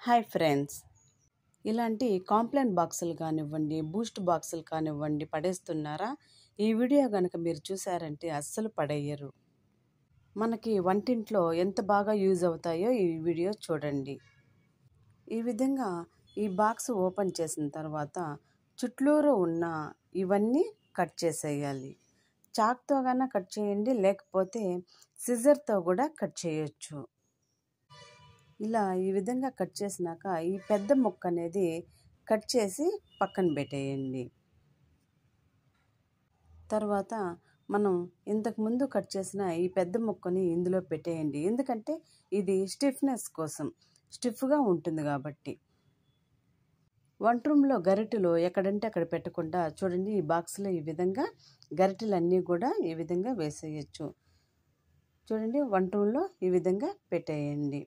Hi friends, ఇలాంటి complaint బాక్సులు కానివ్వండి, బూస్ట్ బాక్సులు కానివ్వండి పడేస్తున్నారా? ఈ వీడియో కనుక మీరు చూసారంటే అస్సలు పడేయరు. మనకి వంటింట్లో ఎంత బాగా యూజ్ అవుతాయో ఈ వీడియో చూడండి. ఈ విధంగా ఈ బాక్స్ ఓపెన్ చేసిన తర్వాత చుట్టూరు ఉన్న ఇవన్నీ కట్ చేసేయాలి. చాక్తో కన్నా కట్ చేయండి, లేకపోతే సిజర్తో కూడా కట్ చేయొచ్చు. ఇలా ఈ విధంగా కట్ చేసినాక ఈ పెద్ద ముక్క అనేది కట్ చేసి పక్కన పెట్టేయండి. తర్వాత మనం ఇంతకుముందు కట్ చేసిన ఈ పెద్ద ముక్కని ఇందులో పెట్టేయండి. ఎందుకంటే ఇది స్టిఫ్నెస్ కోసం, స్టిఫ్గా ఉంటుంది కాబట్టి. వంట రూమ్లో గరిటెలు ఎక్కడంటే అక్కడ పెట్టకుండా చూడండి, ఈ బాక్స్లో ఈ విధంగా గరిటెలన్నీ కూడా ఈ విధంగా వేసేయచ్చు. చూడండి, వంట రూమ్లో ఈ విధంగా పెట్టేయండి.